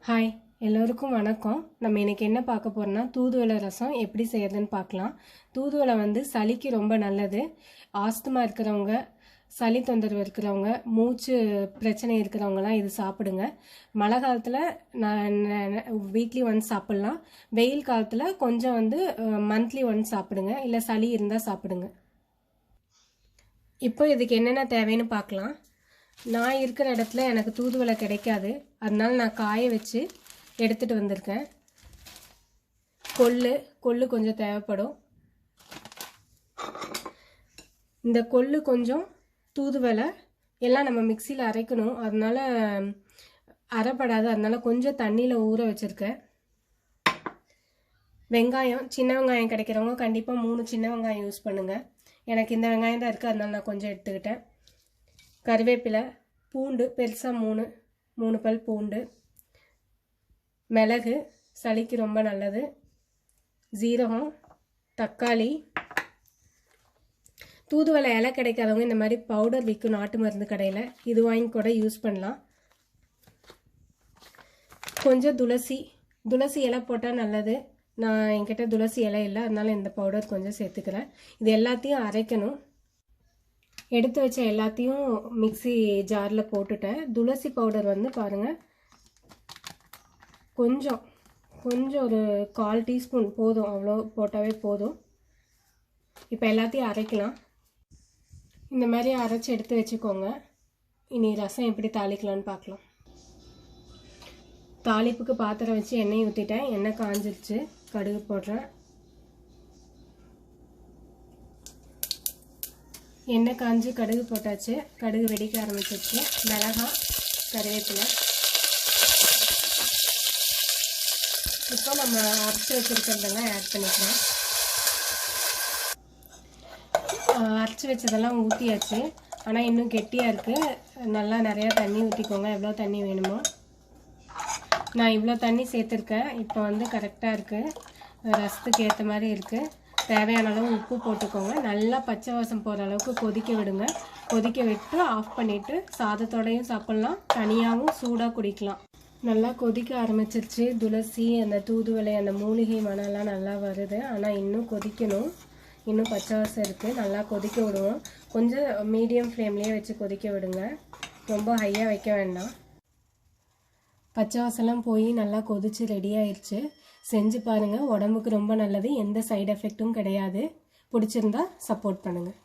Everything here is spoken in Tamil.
ஹாய் எல்லோருக்கும் வணக்கம். நம்ம இன்னைக்கு என்ன பார்க்க போறோம்னா தூதுவளை ரசம் எப்படி செய்யறதுன்னு பார்க்கலாம். தூதுவளை வந்து சளிக்கு ரொம்ப நல்லது. ஆஸ்துமா இருக்கிறவங்க, சளி தொந்தரவு இருக்கிறவங்க, மூச்சு பிரச்சனை இருக்கிறவங்கலாம் இது சாப்பிடுங்க. மழை காலத்தில் நான் வீக்லி ஒன்ஸ் சாப்பிட்லாம். வெயில் காலத்தில் கொஞ்சம் வந்து மந்த்லி ஒன்ஸ் சாப்பிடுங்க. இல்லை சளி இருந்தால் சாப்பிடுங்க. இப்போ இதுக்கு என்னென்ன தேவைன்னு பார்க்கலாம். நான் இருக்கிற இடத்துல எனக்கு தூதுவளை கிடைக்காது, அதனால நான் காய வச்சு எடுத்துகிட்டு வந்திருக்கேன். கொள்ளு கொஞ்சம் தேவைப்படும். இந்த கொள்ளு கொஞ்சம், தூதுவளை எல்லாம் நம்ம மிக்சியில் அரைக்கணும், அதனால அரைப்படாது, அதனால கொஞ்சம் தண்ணியில் ஊற வச்சுருக்கேன். வெங்காயம், சின்ன வெங்காயம் கிடைக்கிறவங்க கண்டிப்பாக 3 சின்ன வெங்காயம் யூஸ் பண்ணுங்கள். எனக்கு இந்த வெங்காயம் தான் இருக்குது, அதனால நான் கொஞ்சம் எடுத்துக்கிட்டேன். கருவேப்பிலை, பூண்டு பெருசாக 3 பல் பூண்டு, மிளகு சளிக்கு ரொம்ப நல்லது, ஜீரகம், தக்காளி. தூதுவளை இலை கிடைக்காதவங்க இந்த மாதிரி பவுடர் விற்கும் நாட்டு மருந்து கடையில், இது வாங்கி கூட யூஸ் பண்ணலாம். கொஞ்சம் துளசி இலை போட்டால் நல்லது. நான் என்கிட்ட துளசி இலை இல்லை, அதனால இந்த பவுடர் கொஞ்சம் சேர்த்துக்கிறேன். இது எல்லாத்தையும் அரைக்கணும். எடுத்து வச்ச எல்லாத்தையும் மிக்சி ஜாரில் போட்டுட்டேன். துளசி பவுடர் வந்து பாருங்கள், கொஞ்சம் ஒரு 1/4 டீஸ்பூன் போதும், அவ்வளோ போட்டாவே போதும். இப்போ எல்லாத்தையும் அரைக்கலாம். இந்த மாதிரி அரைச்சி எடுத்து வச்சுக்கோங்க. இனி ரசம் எப்படி தாளிக்கலான்னு பார்க்கலாம். தாளிப்புக்கு பாத்திரம் வச்சு எண்ணெய் ஊற்றிட்டேன். எண்ணெய் காஞ்சிருச்சு, கடுகு போடுறேன். எண்ணெய் காஞ்சி கடுகு போட்டாச்சு, கடுகு வெடிக்க ஆரம்பிச்சிருச்சு. மிளகாய், கருவேப்பிலை. இப்போ நம்ம அரைச்சி வச்சுருக்கிறதெல்லாம் ஆட் பண்ணிக்கலாம். அரைச்சி வச்சதெல்லாம் ஊற்றியாச்சு, ஆனால் இன்னும் கெட்டியாக இருக்குது. நல்லா நிறையா தண்ணி ஊற்றிக்கோங்க, எவ்வளோ தண்ணி வேணுமோ. நான் இவ்வளோ தண்ணி சேர்த்துருக்கேன். இப்போ வந்து கரெக்டாக இருக்குது, ரசத்துக்கு ஏற்ற மாதிரி இருக்குது. தேவையான அளவு உப்பு போட்டுக்கோங்க. நல்லா பச்சை வாசம் போகிற அளவுக்கு கொதிக்க விடுங்க. கொதிக்க விட்டு ஆஃப் பண்ணிவிட்டு சாதத்தோடையும் சாப்பிட்லாம், தனியாகவும் சூடாக குடிக்கலாம். நல்லா கொதிக்க ஆரம்பிச்சிருச்சு. துளசி, அந்த தூதுவளை, அந்த மூலிகை மணம்லாம் நல்லா வருது. ஆனால் இன்னும் கொதிக்கணும், இன்னும் பச்சை வாசம் இருக்குது. நல்லா கொதிக்க விடுவோம். கொஞ்சம் மீடியம் ஃப்ளேம்லேயே வச்சு கொதிக்க விடுங்க, ரொம்ப ஹையாக வைக்க வேண்டாம். பச்சை வாசம்லாம் போய் நல்லா கொதிச்சு ரெடி ஆயிடுச்சு. செஞ்சு பாருங்கள், உடம்புக்கு ரொம்ப நல்லது. எந்த சைடு எஃபெக்ட்டும் கிடையாது. பிடிச்சிருந்தா சப்போர்ட் பண்ணுங்கள்.